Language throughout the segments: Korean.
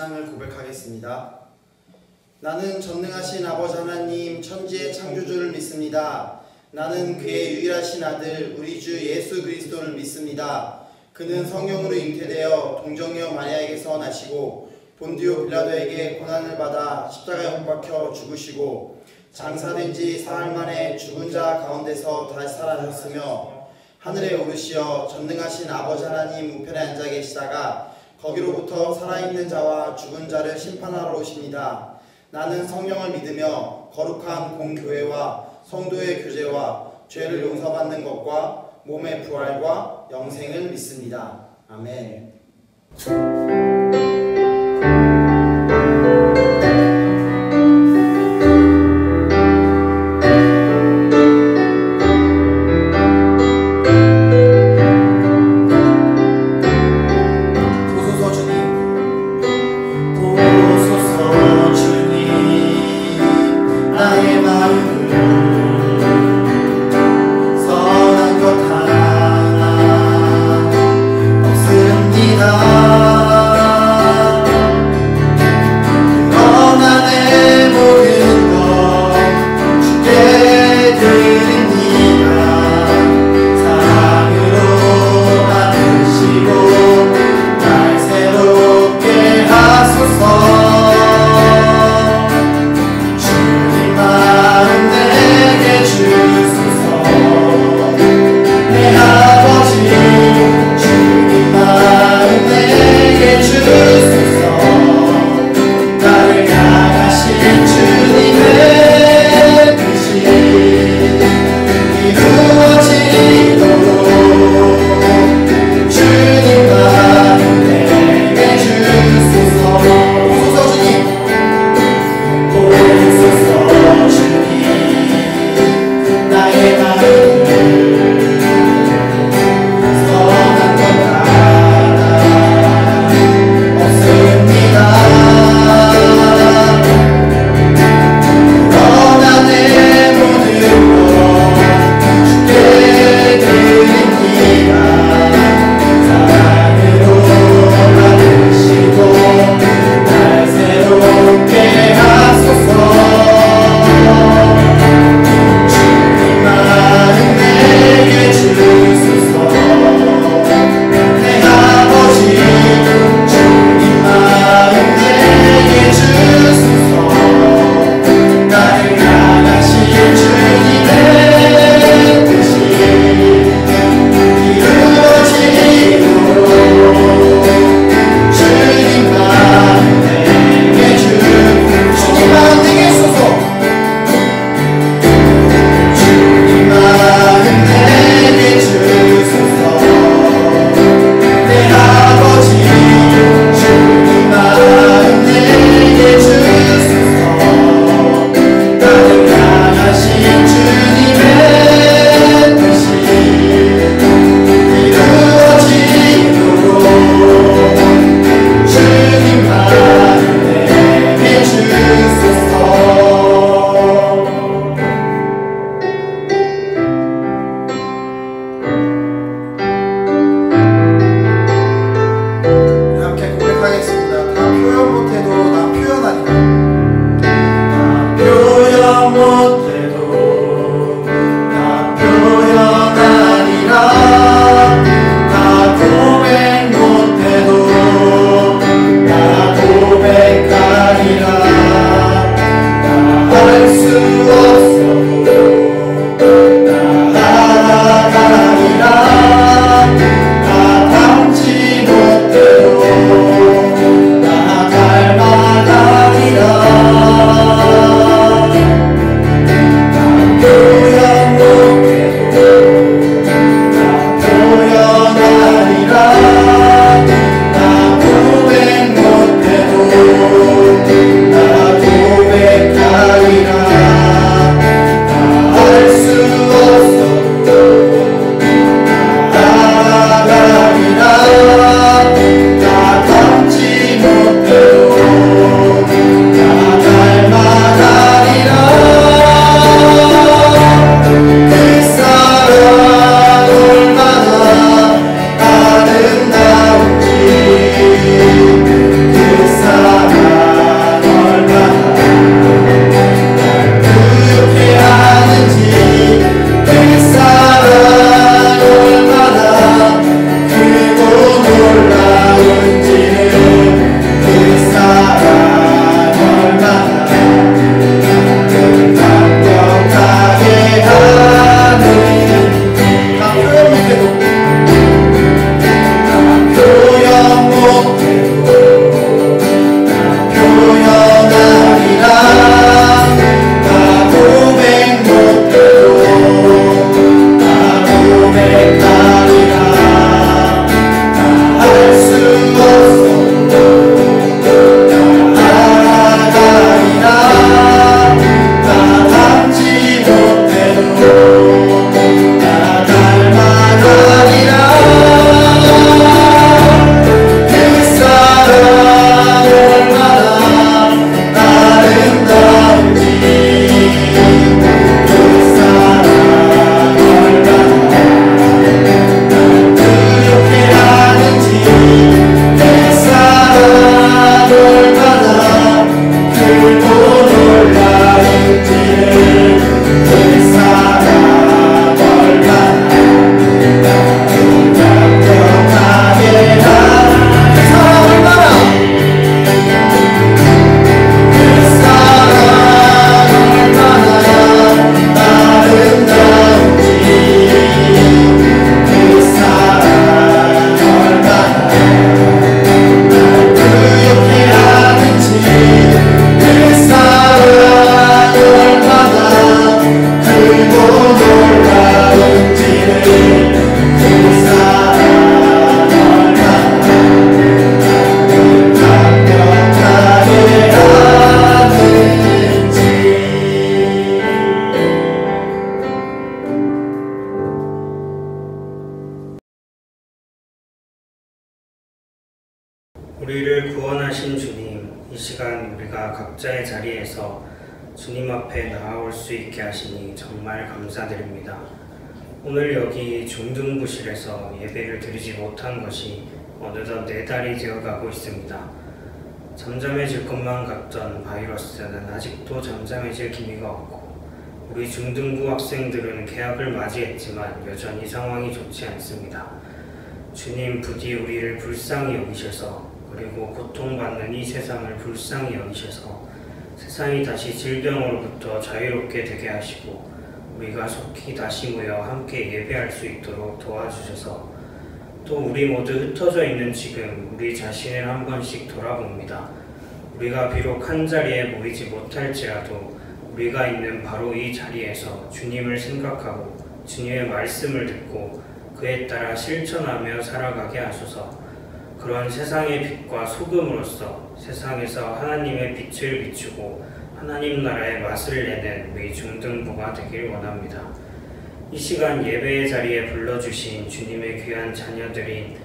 신앙을 고백하겠습니다. 나는 전능하신 아버지 하나님 천지의 창조주를 믿습니다. 나는 그의 유일하신 아들 우리 주 예수 그리스도를 믿습니다. 그는 성령으로 잉태되어 동정녀 마리아에게서 나시고 본디오 빌라도에게 고난을 받아 십자가에 못 박혀 죽으시고 장사된 지 사흘 만에 죽은 자 가운데서 다시 살아나셨으며 하늘에 오르시어 전능하신 아버지 하나님 우편에 앉아 계시다가 거기로부터 살아있는 자와 죽은 자를 심판하러 오십니다. 나는 성령을 믿으며 거룩한 공교회와 성도의 교제와 죄를 용서받는 것과 몸의 부활과 영생을 믿습니다. 아멘. 선한 것 하나 없습니다. 우리를 구원하신 주님, 이 시간 우리가 각자의 자리에서 주님 앞에 나아올 수 있게 하시니 정말 감사드립니다. 오늘 여기 중등부실에서 예배를 드리지 못한 것이 어느덧 4달이 되어가고 있습니다. 잠잠해질 것만 같던 바이러스는 아직도 잠잠해질 기미가 없고, 우리 중등부 학생들은 개학을 맞이했지만 여전히 상황이 좋지 않습니다. 주님, 부디 우리를 불쌍히 여기셔서, 그리고 고통받는 이 세상을 불쌍히 여기셔서 세상이 다시 질병으로부터 자유롭게 되게 하시고 우리가 속히 다시 모여 함께 예배할 수 있도록 도와주셔서, 또 우리 모두 흩어져 있는 지금 우리 자신을 한 번씩 돌아봅니다. 우리가 비록 한 자리에 모이지 못할지라도 우리가 있는 바로 이 자리에서 주님을 생각하고 주님의 말씀을 듣고 그에 따라 실천하며 살아가게 하소서. 그런 세상의 빛과 소금으로서 세상에서 하나님의 빛을 비추고 하나님 나라의 맛을 내는 우리 중등부가 되길 원합니다. 이 시간 예배의 자리에 불러주신 주님의 귀한 자녀들인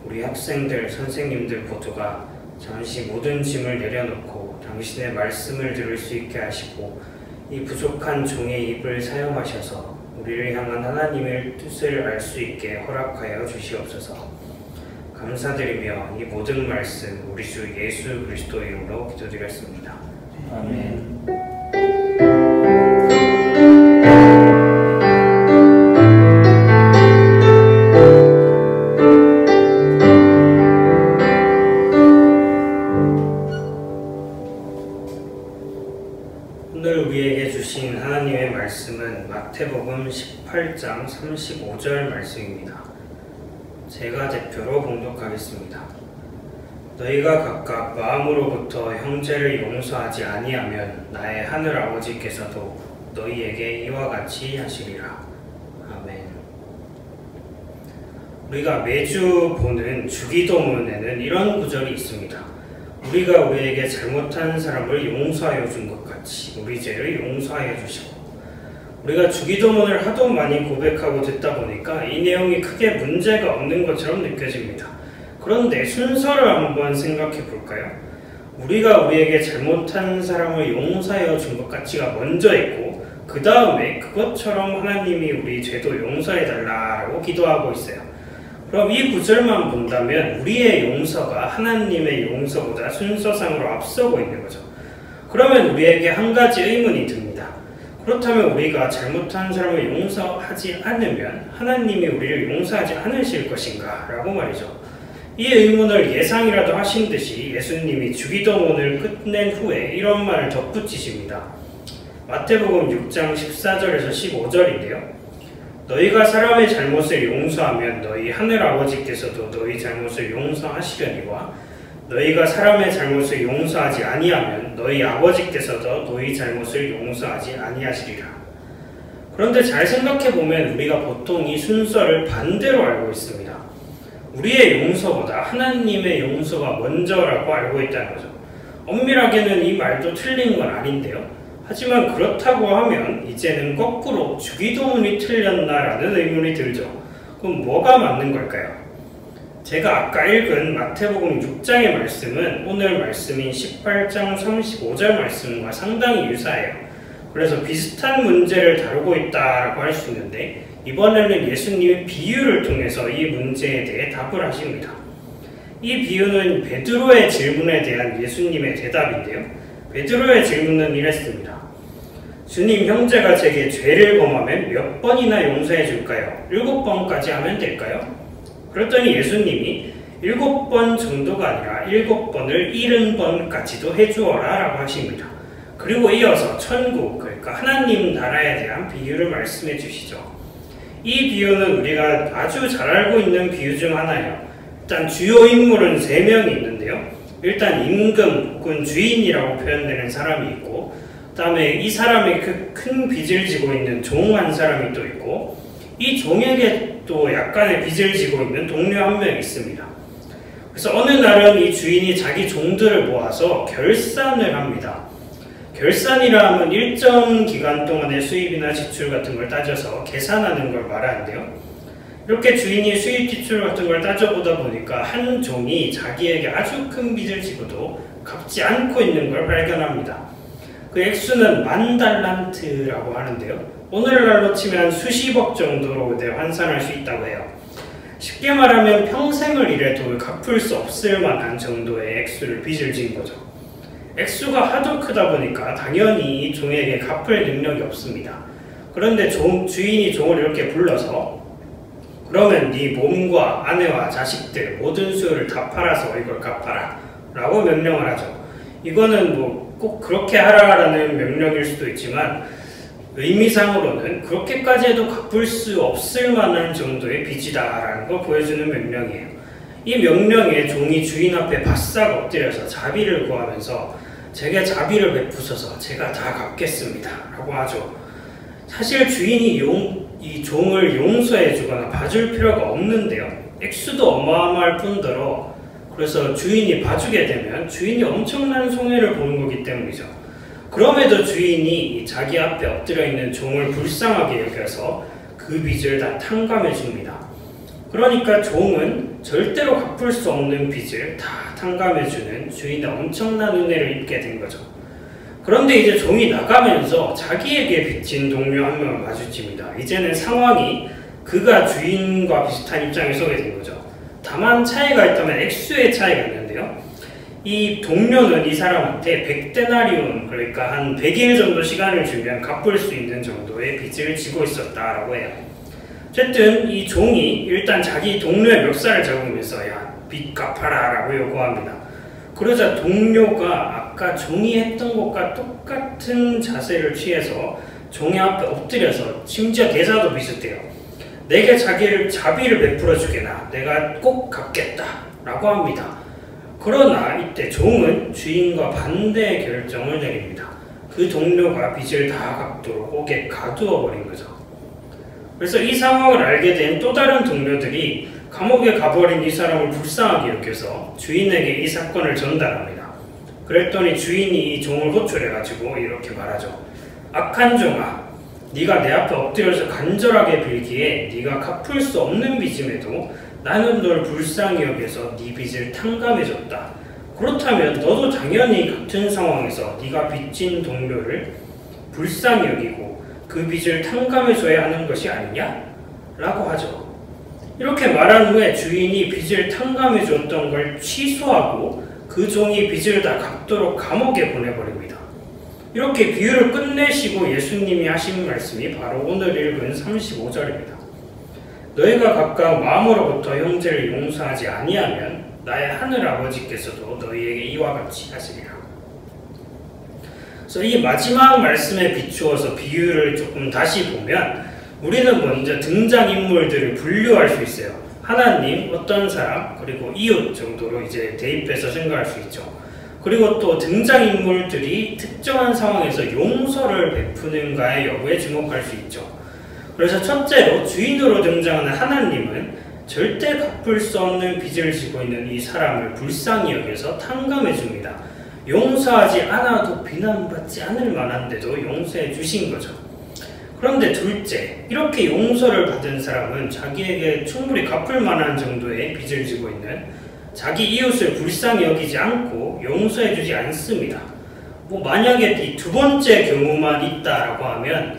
우리 학생들, 선생님들 모두가 잠시 모든 짐을 내려놓고 당신의 말씀을 들을 수 있게 하시고 이 부족한 종의 입을 사용하셔서 우리를 향한 하나님의 뜻을 알 수 있게 허락하여 주시옵소서. 감사드리며 이 모든 말씀 우리 주 예수 그리스도 이름으로 기도드렸습니다. 아멘. 오늘 우리에게 주신 하나님의 말씀은 마태복음 18장 35절 말씀입니다. 제가 대표로 봉독하겠습니다. 너희가 각각 마음으로부터 형제를 용서하지 아니하면 나의 하늘 아버지께서도 너희에게 이와 같이 하시리라. 아멘. 우리가 매주 보는 주기도문에는 이런 구절이 있습니다. 우리가 우리에게 잘못한 사람을 용서하여 준 것 같이 우리 죄를 용서하여 주시고, 우리가 주기도문을 하도 많이 고백하고 듣다 보니까 이 내용이 크게 문제가 없는 것처럼 느껴집니다. 그런데 순서를 한번 생각해 볼까요? 우리가 우리에게 잘못한 사람을 용서하여 준 것 같이가 먼저 있고, 그 다음에 그것처럼 하나님이 우리 죄도 용서해 달라고 기도하고 있어요. 그럼 이 구절만 본다면 우리의 용서가 하나님의 용서보다 순서상으로 앞서고 있는 거죠. 그러면 우리에게 한 가지 의문이 듭니다. 그렇다면 우리가 잘못한 사람을 용서하지 않으면 하나님이 우리를 용서하지 않으실 것인가? 라고 말이죠. 이 의문을 예상이라도 하신 듯이 예수님이 주기도문을 끝낸 후에 이런 말을 덧붙이십니다. 마태복음 6장 14절에서 15절인데요. 너희가 사람의 잘못을 용서하면 너희 하늘아버지께서도 너희 잘못을 용서하시려니와 너희가 사람의 잘못을 용서하지 아니하면 너희 아버지께서도 너희 잘못을 용서하지 아니하시리라. 그런데 잘 생각해보면 우리가 보통 이 순서를 반대로 알고 있습니다. 우리의 용서보다 하나님의 용서가 먼저라고 알고 있다는 거죠. 엄밀하게는 이 말도 틀린 건 아닌데요. 하지만 그렇다고 하면 이제는 거꾸로 주기도문이 틀렸나라는 의문이 들죠. 그럼 뭐가 맞는 걸까요? 제가 아까 읽은 마태복음 6장의 말씀은 오늘 말씀인 18장 35절 말씀과 상당히 유사해요. 그래서 비슷한 문제를 다루고 있다고 할 수 있는데 이번에는 예수님이 비유를 통해서 이 문제에 대해 답을 하십니다. 이 비유는 베드로의 질문에 대한 예수님의 대답인데요. 베드로의 질문은 이랬습니다. 주님, 형제가 제게 죄를 범하면 몇 번이나 용서해 줄까요? 7번까지 하면 될까요? 그랬더니 예수님이 7번 정도가 아니라 7번을 70번까지도 해주어라 라고 하십니다. 그리고 이어서 천국, 그러니까 하나님 나라에 대한 비유를 말씀해 주시죠. 이 비유는 우리가 아주 잘 알고 있는 비유 중 하나예요. 일단 주요 인물은 3명이 있는데요. 일단 임금 혹은 주인이라고 표현되는 사람이 있고, 그 다음에 이 사람이 큰 빚을 지고 있는 종 한 사람이 또 있고, 이 종에게 또 약간의 빚을 지고 있는 동료 한 명 있습니다. 그래서 어느 날은 이 주인이 자기 종들을 모아서 결산을 합니다. 결산이라 하면 일정 기간 동안의 수입이나 지출 같은 걸 따져서 계산하는 걸 말하는데요. 이렇게 주인이 수입 지출 같은 걸 따져보다 보니까 한 종이 자기에게 아주 큰 빚을 지고도 갚지 않고 있는 걸 발견합니다. 그 액수는 10,000달란트라고 하는데요. 오늘날로 치면 수십억 정도로 환산할 수 있다고 해요. 쉽게 말하면 평생을 일해도 갚을 수 없을 만한 정도의 액수를 빚을 진 거죠. 액수가 하도 크다 보니까 당연히 이 종에게 갚을 능력이 없습니다. 그런데 주인이 종을 이렇게 불러서 그러면 네 몸과 아내와 자식들 모든 수요를 다 팔아서 이걸 갚아라 라고 명령을 하죠. 이거는 뭐 꼭 그렇게 하라라는 명령일 수도 있지만 의미상으로는 그렇게까지 해도 갚을 수 없을 만한 정도의 빚이다라는 걸 보여주는 명령이에요. 이 명령에 종이 주인 앞에 바싹 엎드려서 자비를 구하면서 제게 자비를 베푸셔서 제가 다 갚겠습니다 라고 하죠. 사실 주인이 이 종을 용서해 주거나 봐줄 필요가 없는데요. 액수도 어마어마할 뿐더러 그래서 주인이 봐주게 되면 주인이 엄청난 손해를 보는 거기 때문이죠. 그럼에도 주인이 자기 앞에 엎드려 있는 종을 불쌍하게 여겨서 그 빚을 다 탕감해 줍니다. 그러니까 종은 절대로 갚을 수 없는 빚을 다 탕감해 주는 주인의 엄청난 은혜를 입게 된 거죠. 그런데 이제 종이 나가면서 자기에게 빚진 동료 한 명을 마주칩니다. 이제는 상황이 그가 주인과 비슷한 입장에 서게 된 거죠. 다만 차이가 있다면 액수의 차이가 있는데요. 이 동료는 이 사람한테 100데나리온, 그러니까 한 100일 정도 시간을 주면 갚을 수 있는 정도의 빚을 지고 있었다라고 해요. 어쨌든 이 종이 일단 자기 동료의 멱살을 잡으면서 야, 빚 갚아라 라고 요구합니다. 그러자 동료가 아까 종이 했던 것과 똑같은 자세를 취해서 종의 앞에 엎드려서 심지어 대사도 비슷해요. 내게 자비를 베풀어 주게나 내가 꼭 갚겠다 라고 합니다. 그러나 이때 종은 주인과 반대의 결정을 내립니다. 그 동료가 빚을 다 갚도록 옥에 가두어 버린 거죠. 그래서 이 상황을 알게 된 또 다른 동료들이 감옥에 가버린 이 사람을 불쌍하게 여겨서 주인에게 이 사건을 전달합니다. 그랬더니 주인이 이 종을 호출해가지고 이렇게 말하죠. 악한 종아, 네가 내 앞에 엎드려서 간절하게 빌기에 네가 갚을 수 없는 빚임에도 나는 널 불쌍히 여겨서 네 빚을 탕감해줬다. 그렇다면 너도 당연히 같은 상황에서 네가 빚진 동료를 불쌍히 여기고 그 빚을 탕감해줘야 하는 것이 아니냐? 라고 하죠. 이렇게 말한 후에 주인이 빚을 탕감해줬던 걸 취소하고 그 종이 빚을 다 갚도록 감옥에 보내버립니다. 이렇게 비유를 끝내시고 예수님이 하신 말씀이 바로 오늘 읽은 35절입니다. 너희가 각각 마음으로부터 형제를 용서하지 아니하면 나의 하늘 아버지께서도 너희에게 이와 같이 하시리라. 그래서 이 마지막 말씀에 비추어서 비유를 조금 다시 보면 우리는 먼저 등장인물들을 분류할 수 있어요. 하나님, 어떤 사람, 그리고 이웃 정도로 이제 대입해서 생각할 수 있죠. 그리고 또 등장인물들이 특정한 상황에서 용서를 베푸는가의 여부에 주목할 수 있죠. 그래서 첫째로 주인으로 등장하는 하나님은 절대 갚을 수 없는 빚을 지고 있는 이 사람을 불쌍히 여겨서 탕감해 줍니다. 용서하지 않아도 비난받지 않을 만한데도 용서해 주신 거죠. 그런데 둘째, 이렇게 용서를 받은 사람은 자기에게 충분히 갚을 만한 정도의 빚을 지고 있는 자기 이웃을 불쌍히 여기지 않고 용서해 주지 않습니다. 만약에 이 두 번째 경우만 있다라고 하면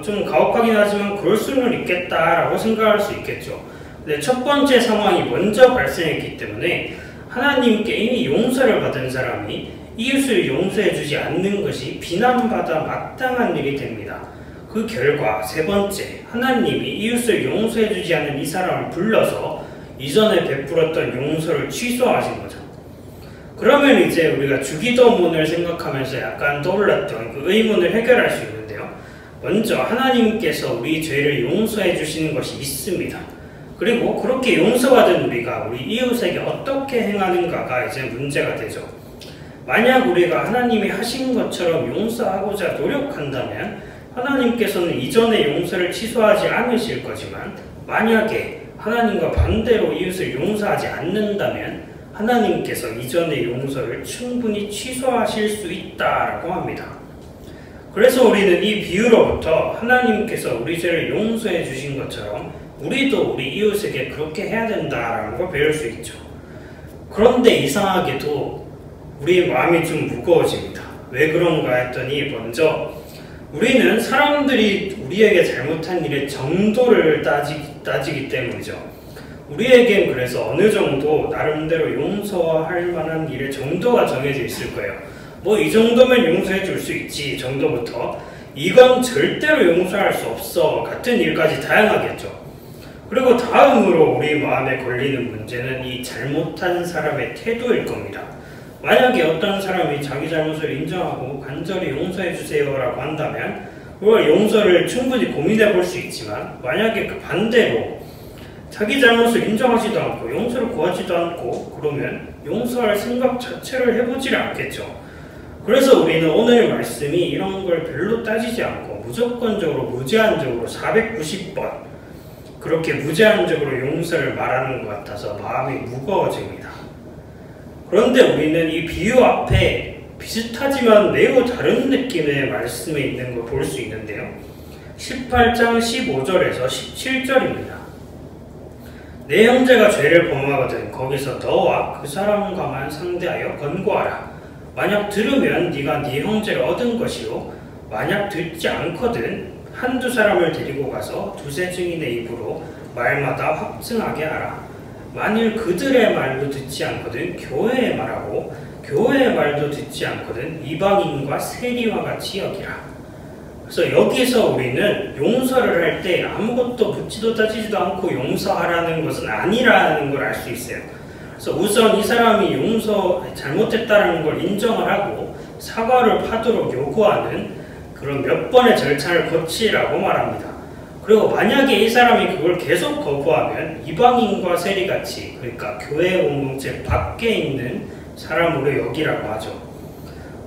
좀 가혹하긴 하지만 그럴 수는 있겠다라고 생각할 수 있겠죠. 근데 첫 번째 상황이 먼저 발생했기 때문에 하나님께 이미 용서를 받은 사람이 이웃을 용서해 주지 않는 것이 비난받아 마땅한 일이 됩니다. 그 결과 세 번째, 하나님이 이웃을 용서해 주지 않는 이 사람을 불러서 이전에 베풀었던 용서를 취소하신 거죠. 그러면 이제 우리가 주기도문을 생각하면서 약간 떠올랐던 그 의문을 해결할 수 있는데요. 먼저 하나님께서 우리 죄를 용서해 주시는 것이 있습니다. 그리고 그렇게 용서받은 우리가 우리 이웃에게 어떻게 행하는가가 이제 문제가 되죠. 만약 우리가 하나님이 하신 것처럼 용서하고자 노력한다면 하나님께서는 이전의 용서를 취소하지 않으실 거지만, 만약에 하나님과 반대로 이웃을 용서하지 않는다면 하나님께서 이전의 용서를 충분히 취소하실 수 있다라고 합니다. 그래서 우리는 이 비유로부터 하나님께서 우리 죄를 용서해 주신 것처럼 우리도 우리 이웃에게 그렇게 해야 된다라는 걸 배울 수 있죠. 그런데 이상하게도 우리의 마음이 좀 무거워집니다. 왜 그런가 했더니, 먼저 우리는 사람들이 우리에게 잘못한 일의 정도를 따지기 때문이죠. 우리에겐 그래서 어느 정도 나름대로 용서할 만한 일의 정도가 정해져 있을 거예요. 이 정도면 용서해 줄 수 있지 정도부터, 이건 절대로 용서할 수 없어 같은 일까지 다양하겠죠. 그리고 다음으로 우리 마음에 걸리는 문제는 이 잘못한 사람의 태도일 겁니다. 만약에 어떤 사람이 자기 잘못을 인정하고 간절히 용서해 주세요 라고 한다면 그걸 용서를 충분히 고민해 볼 수 있지만, 만약에 그 반대로 자기 잘못을 인정하지도 않고 용서를 구하지도 않고 그러면 용서할 생각 자체를 해보질 않겠죠. 그래서 우리는 오늘 말씀이 이런 걸 별로 따지지 않고 무조건적으로 무제한적으로 490번 그렇게 무제한적으로 용서를 말하는 것 같아서 마음이 무거워집니다. 그런데 우리는 이 비유 앞에 비슷하지만 매우 다른 느낌의 말씀에 있는 걸 볼 수 있는데요. 18장 15절에서 17절입니다. 내 형제가 죄를 범하거든 거기서 너와 그 사람과만 상대하여 권고하라. 만약 들으면 네가 네 형제를 얻은 것이요, 만약 듣지 않거든 한두 사람을 데리고 가서 두세 증인의 입으로 말마다 확증하게 하라. 만일 그들의 말도 듣지 않거든 교회의 말하고 교회의 말도 듣지 않거든 이방인과 세리와 같이 여기라. 그래서 여기서 우리는 용서를 할 때 아무것도 묻지도 따지지도 않고 용서하라는 것은 아니라는 걸 알 수 있어요. 그래서 우선 이 사람이 잘못했다는 걸 인정을 하고 사과를 하도록 요구하는 그런 몇 번의 절차를 거치라고 말합니다. 그리고 만약에 이 사람이 그걸 계속 거부하면 이방인과 세리같이, 그러니까 교회 공동체 밖에 있는 사람으로 여기라고 하죠.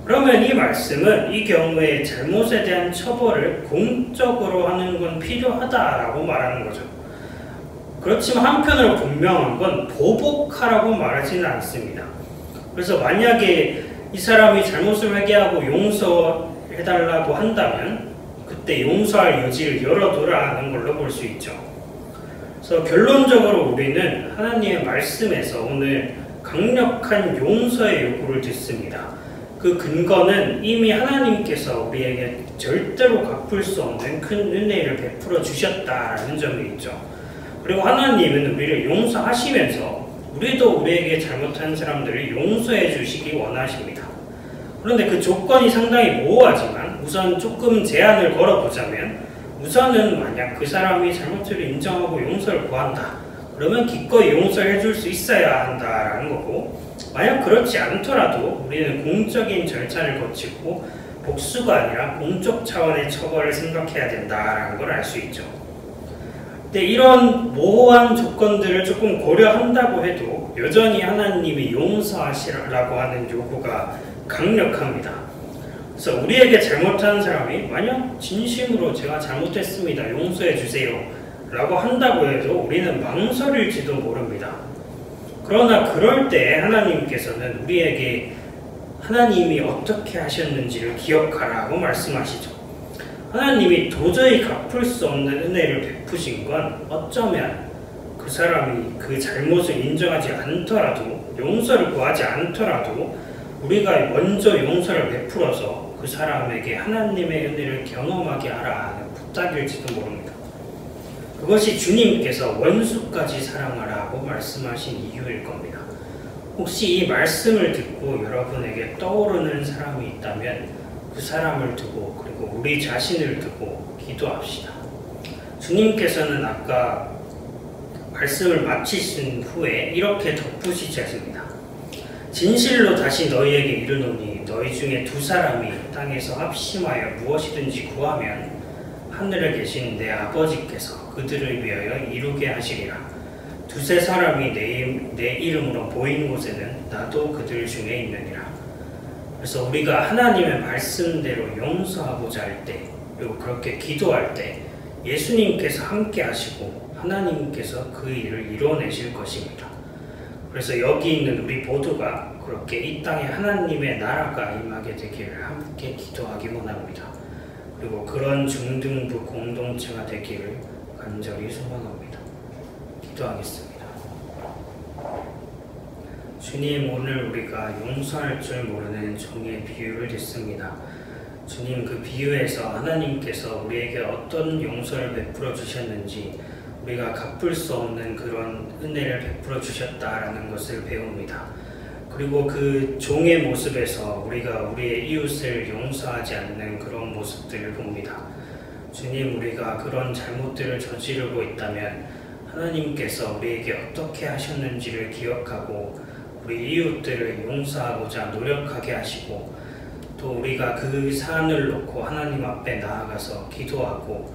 그러면 이 말씀은 이 경우에 잘못에 대한 처벌을 공적으로 하는 건 필요하다라고 말하는 거죠. 그렇지만 한편으로 분명한 건 보복하라고 말하지는 않습니다. 그래서 만약에 이 사람이 잘못을 회개하고 용서해달라고 한다면 그때 용서할 여지를 열어두라는 걸로 볼 수 있죠. 그래서 결론적으로 우리는 하나님의 말씀에서 오늘 강력한 용서의 요구를 듣습니다. 그 근거는 이미 하나님께서 우리에게 절대로 갚을 수 없는 큰 은혜를 베풀어 주셨다라는 점이 있죠. 그리고 하나님은 우리를 용서하시면서 우리도 우리에게 잘못한 사람들을 용서해 주시기 원하십니다. 그런데 그 조건이 상당히 모호하지만 우선 조금 제한을 걸어보자면, 우선은 만약 그 사람이 잘못을 인정하고 용서를 구한다, 그러면 기꺼이 용서를 해줄 수 있어야 한다라는 거고, 만약 그렇지 않더라도 우리는 공적인 절차를 거치고 복수가 아니라 공적 차원의 처벌을 생각해야 된다라는 걸 알 수 있죠. 근데 이런 모호한 조건들을 조금 고려한다고 해도 여전히 하나님이 용서하시라고 하는 요구가 강력합니다. 그래서 우리에게 잘못한 사람이 만약 진심으로 제가 잘못했습니다, 용서해 주세요 라고 한다고 해도 우리는 망설일지도 모릅니다. 그러나 그럴 때 하나님께서는 우리에게 하나님이 어떻게 하셨는지를 기억하라고 말씀하시죠. 하나님이 도저히 갚을 수 없는 은혜를 베푸신 건 어쩌면 그 사람이 그 잘못을 인정하지 않더라도, 용서를 구하지 않더라도 우리가 먼저 용서를 베풀어서 그 사람에게 하나님의 은혜를 경험하게 하라는 부탁일지도 모릅니다. 그것이 주님께서 원수까지 사랑하라고 말씀하신 이유일 겁니다. 혹시 이 말씀을 듣고 여러분에게 떠오르는 사람이 있다면 그 사람을 두고, 그리고 우리 자신을 두고 기도합시다. 주님께서는 아까 말씀을 마치신 후에 이렇게 덧붙이셨습니다. 진실로 다시 너희에게 이르노니 너희 중에 두 사람이 땅에서 합심하여 무엇이든지 구하면 하늘에 계신 내 아버지께서 그들을 위하여 이루게 하시리라. 두세 사람이 내 이름으로 모인 곳에는 나도 그들 중에 있느니라. 그래서 우리가 하나님의 말씀대로 용서하고자 할 때, 그리고 그렇게 기도할 때 예수님께서 함께 하시고 하나님께서 그 일을 이뤄내실 것입니다. 그래서 여기 있는 우리 모두가 그렇게 이 땅에 하나님의 나라가 임하게 되기를 함께 기도하기 원합니다. 그리고 그런 중등부 공동체가 되기를 간절히 소망합니다. 기도하겠습니다. 주님, 오늘 우리가 용서할 줄 모르는 종의 비유를 듣습니다. 주님, 그 비유에서 하나님께서 우리에게 어떤 용서를 베풀어 주셨는지, 우리가 갚을 수 없는 그런 은혜를 베풀어 주셨다라는 것을 배웁니다. 그리고 그 종의 모습에서 우리가 우리의 이웃을 용서하지 않는 그런 모습들을 봅니다. 주님, 우리가 그런 잘못들을 저지르고 있다면 하나님께서 우리에게 어떻게 하셨는지를 기억하고 우리 이웃들을 용서하고자 노력하게 하시고, 또 우리가 그 사안을 놓고 하나님 앞에 나아가서 기도하고,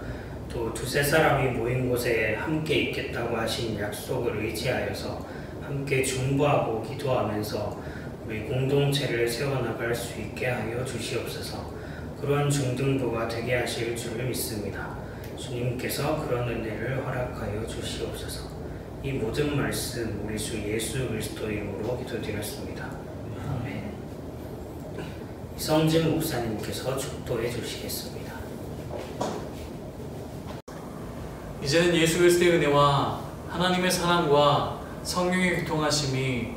또 두세 사람이 모인 곳에 함께 있겠다고 하신 약속을 의지하여서 함께 중보하고 기도하면서 우리 공동체를 세워나갈 수 있게 하여 주시옵소서. 그런 중등부가 되게 하실 줄 믿습니다. 주님께서 그런 은혜를 허락하여 주시옵소서. 이 모든 말씀 우리 주 예수 그리스도 이름으로 기도드렸습니다. 아멘. 이성진 목사님께서 축도해 주시겠습니다. 이제는 예수 그리스도의 은혜와 하나님의 사랑과 성령의 교통하심이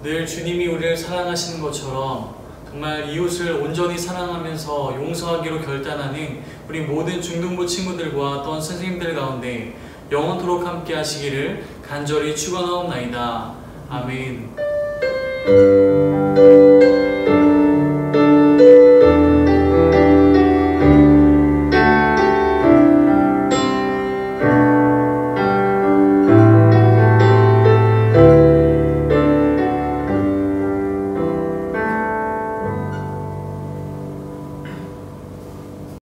늘 주님이 우리를 사랑하시는 것처럼 정말 이웃을 온전히 사랑하면서 용서하기로 결단하는 우리 모든 중등부 친구들과 또한 선생님들 가운데 영원토록 함께 하시기를 간절히 축원하옵나이다. 아멘.